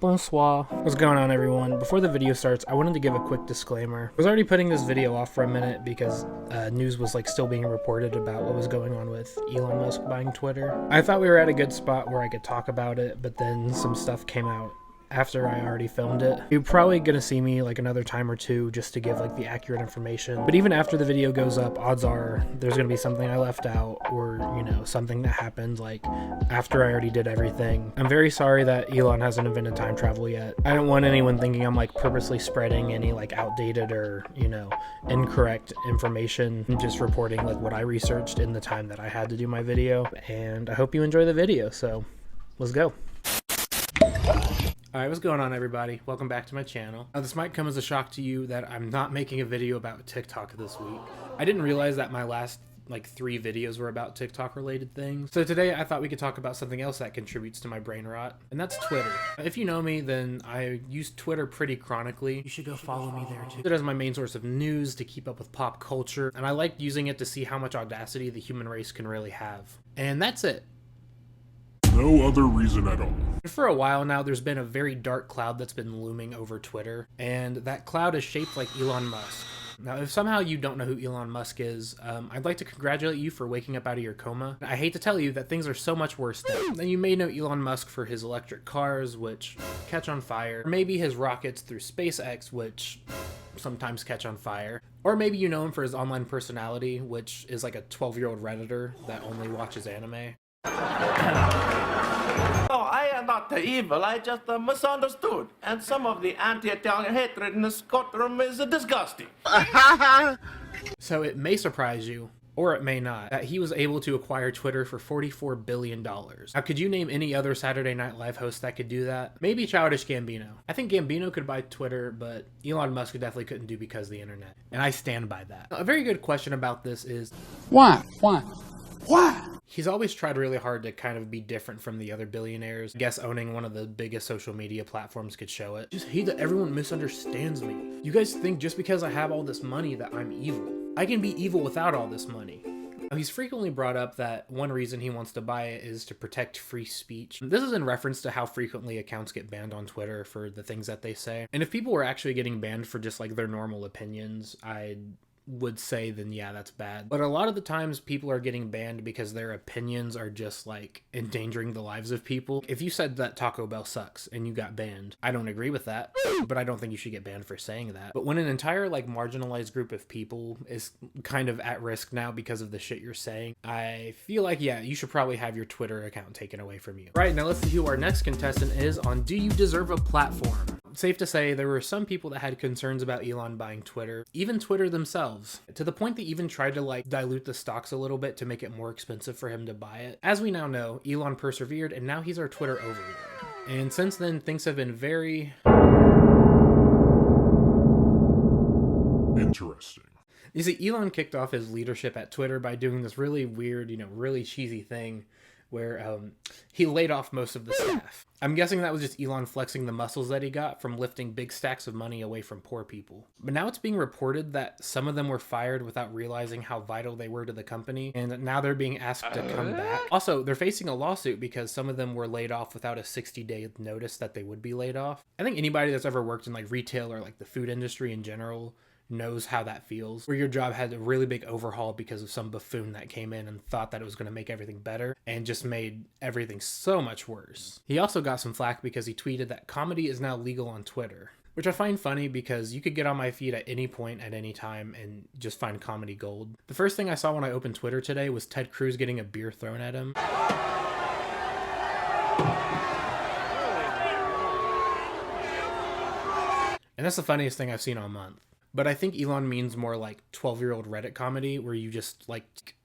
Bonsoir. What's going on, everyone? Before the video starts, I wanted to give a quick disclaimer. I was already putting this video off for a minute because news was still being reported about what was going on with Elon Musk buying Twitter. I thought we were at a good spot where I could talk about it, but then some stuff came out after I already filmed it. You're probably gonna see me another time or two just to give the accurate information. But even after the video goes up, odds are there's gonna be something I left out, or something that happened after I already did everything. I'm very sorry that Elon hasn't invented time travel yet. I don't want anyone thinking I'm purposely spreading any outdated or incorrect information. I'm just reporting what I researched in the time that I had to do my video, and I hope you enjoy the video. So let's go. Alright, what's going on, everybody? Welcome back to my channel. Now, this might come as a shock to you that I'm not making a video about TikTok this week. I didn't realize that my last 3 videos were about TikTok related things. So today I thought we could talk about something else that contributes to my brain rot, and that's Twitter. If you know me, then I use Twitter pretty chronically. You should go follow me there too. It is my main source of news to keep up with pop culture, and I like using it to see how much audacity the human race can really have. And that's it. No other reason at all. For a while now, there's been a very dark cloud that's been looming over Twitter, and that cloud is shaped like Elon Musk. Now, if somehow you don't know who Elon Musk is, I'd like to congratulate you for waking up out of your coma. I hate to tell you that things are so much worse now. You may know Elon Musk for his electric cars, which catch on fire, or maybe his rockets through SpaceX, which sometimes catch on fire. Or maybe you know him for his online personality, which is like a 12-year-old Redditor that only watches anime. Oh, I am not evil, I just misunderstood. And some of the anti-Italian hatred in this courtroom is disgusting. So it may surprise you, or it may not, that he was able to acquire Twitter for $44 billion. Now, could you name any other Saturday Night Live host that could do that? Maybe Childish Gambino. I think Gambino could buy Twitter, but Elon Musk definitely couldn't do because of the internet. And I stand by that. A very good question about this is, Why? He's always tried really hard to kind of be different from the other billionaires. I guess owning one of the biggest social media platforms could show it. Just hate that everyone misunderstands me. You guys think just because I have all this money that I'm evil. I can be evil without all this money. He's frequently brought up that one reason he wants to buy it is to protect free speech. This is in reference to how frequently accounts get banned on Twitter for the things that they say. And if people were actually getting banned for just their normal opinions, I would say then yeah, that's bad. But a lot of the times people are getting banned because their opinions are just endangering the lives of people. If you said that Taco Bell sucks and you got banned, I don't agree with that, but I don't think you should get banned for saying that. But when an entire marginalized group of people is kind of at risk now because of the shit you're saying, I feel yeah, you should probably have your Twitter account taken away from you. Right, now let's see who our next contestant is on Do You Deserve a Platform? Safe to say, there were some people that had concerns about Elon buying Twitter, even Twitter themselves, to the point they even tried to dilute the stocks a little bit to make it more expensive for him to buy it. As we now know, Elon persevered, and now he's our Twitter overlord. And since then, things have been very Interesting. You see, Elon kicked off his leadership at Twitter by doing this really weird, really cheesy thing where he laid off most of the staff. I'm guessing that was just Elon flexing the muscles that he got from lifting big stacks of money away from poor people. But now it's being reported that some of them were fired without realizing how vital they were to the company, and now they're being asked to come back. Also, they're facing a lawsuit because some of them were laid off without a 60-day notice that they would be laid off. I think anybody that's ever worked in retail or the food industry in general knows how that feels, where your job had a really big overhaul because of some buffoon that came in and thought that it was going to make everything better and just made everything so much worse. He also got some flack because he tweeted that comedy is now legal on Twitter, which I find funny because you could get on my feed at any point at any time and just find comedy gold. The first thing I saw when I opened Twitter today was Ted Cruz getting a beer thrown at him. And that's the funniest thing I've seen all month. But I think Elon means more 12-year-old Reddit comedy where you just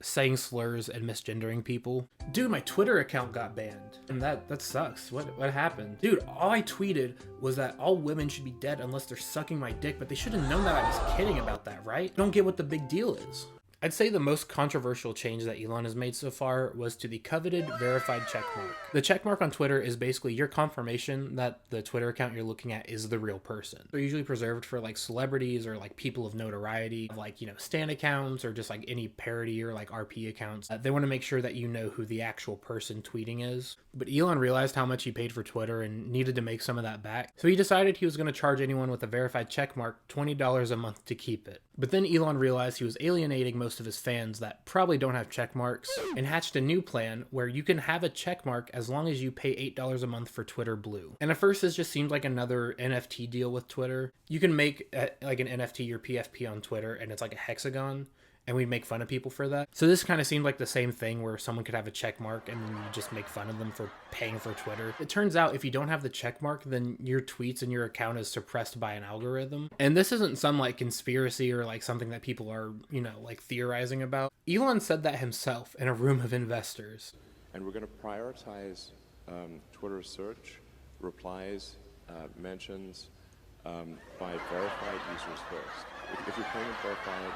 saying slurs and misgendering people. Dude, my Twitter account got banned. And that sucks. What happened? Dude, all I tweeted was that all women should be dead unless they're sucking my dick, but they should have known that I was kidding about that, right? Don't get what the big deal is. I'd say the most controversial change that Elon has made so far was to the coveted verified checkmark. The checkmark on Twitter is basically your confirmation that the Twitter account you're looking at is the real person. They're usually preserved for like celebrities or like people of notoriety, like, you know, stan accounts or just like any parody or like RP accounts. They want to make sure that you know who the actual person tweeting is. But Elon realized how much he paid for Twitter and needed to make some of that back. So he decided he was going to charge anyone with a verified checkmark $20 a month to keep it. But then Elon realized he was alienating most of his fans that probably don't have check marks and hatched a new plan where you can have a check mark as long as you pay $8 a month for Twitter Blue. And at first this just seemed like another NFT deal with Twitter. You can make like an NFT or PFP on Twitter and it's like a hexagon, and we'd make fun of people for that. So this kind of seemed like the same thing where someone could have a check mark and then you just make fun of them for paying for Twitter. It turns out if you don't have the check mark, then your tweets and your account is suppressed by an algorithm. And this isn't some like conspiracy or like something that people are, you know, like theorizing about. Elon said that himself in a room of investors. And we're going to prioritize Twitter search, replies, mentions by verified users first. If you're payment verified,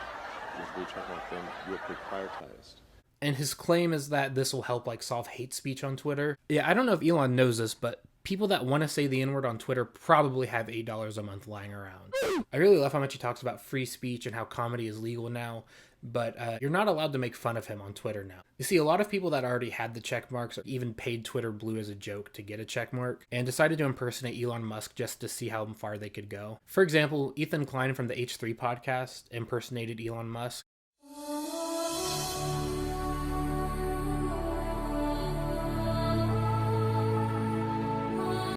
with blue checkmark, then you'll be prioritized. And his claim is that this will help like solve hate speech on Twitter. Yeah, I don't know if Elon knows this, but people that want to say the N-word on Twitter probably have $8 a month lying around. I really love how much he talks about free speech and how comedy is legal now, but you're not allowed to make fun of him on Twitter now. You see, a lot of people that already had the check marks even paid Twitter Blue as a joke to get a check mark and decided to impersonate Elon Musk just to see how far they could go. For example, Ethan Klein from the H3 podcast impersonated Elon Musk.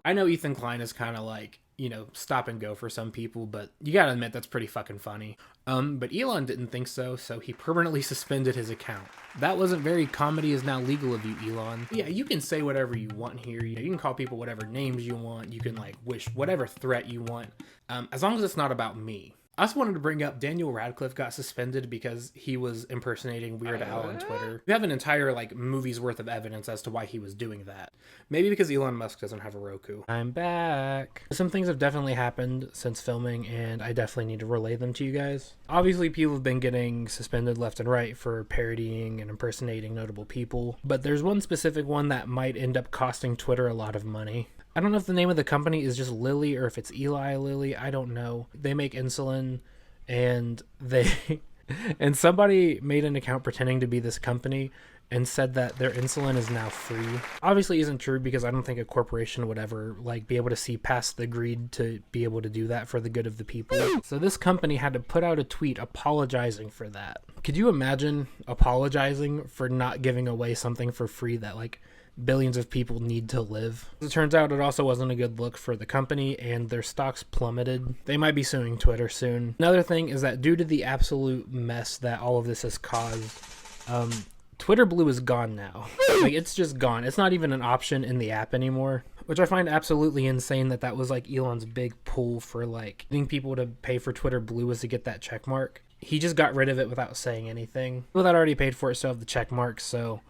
I know Ethan Klein is kind of like, you know, stop and go for some people, but you gotta admit that's pretty fucking funny. But Elon didn't think so, so he permanently suspended his account. That wasn't very comedy is now legal of you, Elon. Yeah, you can say whatever you want here. You know, you can call people whatever names you want. You can like wish whatever threat you want, as long as it's not about me. I also wanted to bring up Daniel Radcliffe got suspended because he was impersonating Weird Al on Twitter. We have an entire like movie's worth of evidence as to why he was doing that. Maybe because Elon Musk doesn't have a Roku. I'm back. Some things have definitely happened since filming and I definitely need to relay them to you guys. Obviously people have been getting suspended left and right for parodying and impersonating notable people, but there's one specific one that might end up costing Twitter a lot of money. I don't know if the name of the company is just Lilly or if it's Eli Lilly. I don't know. They make insulin and and somebody made an account pretending to be this company and said that their insulin is now free. Obviously isn't true because I don't think a corporation would ever like be able to see past the greed to be able to do that for the good of the people. So this company had to put out a tweet apologizing for that. Could you imagine apologizing for not giving away something for free that like billions of people need to live? As it turns out, it also wasn't a good look for the company and their stocks plummeted. They might be suing Twitter soon. Another thing is that due to the absolute mess that all of this has caused, Twitter Blue is gone now. Like, it's just gone. It's not even an option in the app anymore, which I find absolutely insane that was like Elon's big pull for like getting people to pay for Twitter Blue was to get that check mark. He just got rid of it without saying anything. People that already paid for it still have the check mark, so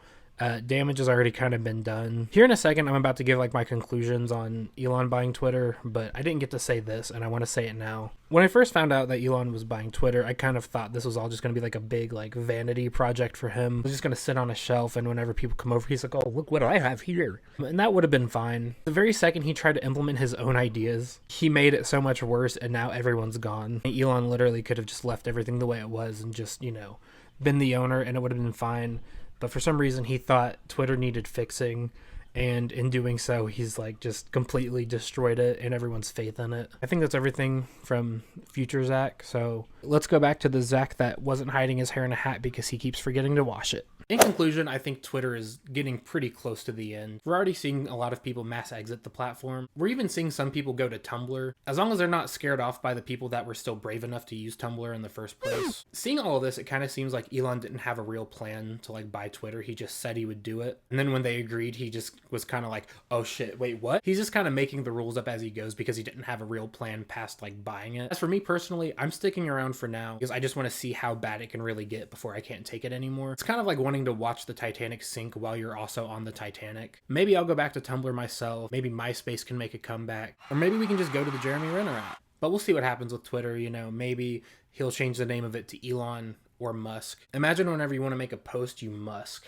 damage has already kind of been done. Here in a second, I'm about to give like my conclusions on Elon buying Twitter, but I didn't get to say this and I want to say it now. When I first found out that Elon was buying Twitter, I kind of thought this was all just going to be like a big like vanity project for him. It was just going to sit on a shelf and whenever people come over, he's like, oh, look what I have here. And that would have been fine. The very second he tried to implement his own ideas, he made it so much worse and now everyone's gone. Elon literally could have just left everything the way it was and just, you know, been the owner and it would have been fine. But for some reason, he thought Twitter needed fixing, and in doing so, he's like just completely destroyed it and everyone's faith in it. I think that's everything from future Zach. So let's go back to the Zach that wasn't hiding his hair in a hat because he keeps forgetting to wash it. In conclusion, I think Twitter is getting pretty close to the end. We're already seeing a lot of people mass exit the platform. We're even seeing some people go to Tumblr, as long as they're not scared off by the people that were still brave enough to use Tumblr in the first place. Seeing all of this, it kind of seems like Elon didn't have a real plan to like buy Twitter. He just said he would do it. And then when they agreed, he just was kind of like, oh shit, wait, what? He's just kind of making the rules up as he goes because he didn't have a real plan past like buying it. As for me personally, I'm sticking around for now because I just want to see how bad it can really get before I can't take it anymore. It's kind of like wanting to watch the Titanic sink while you're also on the Titanic. Maybe I'll go back to Tumblr myself. Maybe MySpace can make a comeback. Or maybe we can just go to the Jeremy Renner app. But we'll see what happens with Twitter, you know. Maybe he'll change the name of it to Elon or Musk. Imagine whenever you want to make a post, you Musk.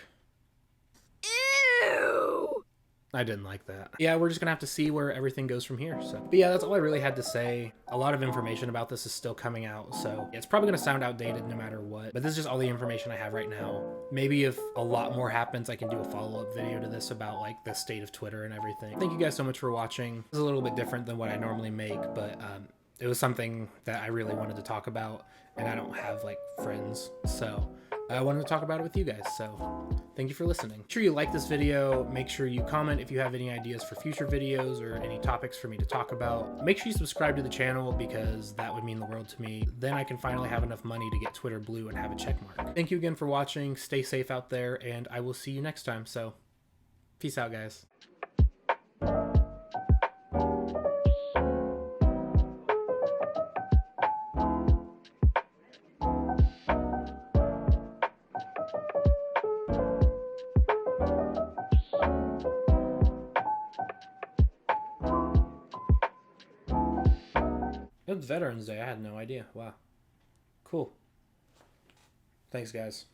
Ew! I didn't like that. Yeah, we're just gonna have to see where everything goes from here. So, but yeah, that's all I really had to say. A lot of information about this is still coming out, so it's probably gonna sound outdated no matter what. But this is just all the information I have right now. Maybe if a lot more happens, I can do a follow-up video to this about like the state of Twitter and everything. Thank you guys so much for watching. It's a little bit different than what I normally make, but it was something that I really wanted to talk about, and I don't have like friends, so I wanted to talk about it with you guys. So thank you for listening. Make sure you like this video. Make sure you comment if you have any ideas for future videos or any topics for me to talk about. Make sure you subscribe to the channel because that would mean the world to me. Then I can finally have enough money to get Twitter blue and have a check mark. Thank you again for watching. Stay safe out there, and I will see you next time. So peace out, guys. It was Veterans Day. I had no idea. Wow. Cool. Thanks, guys.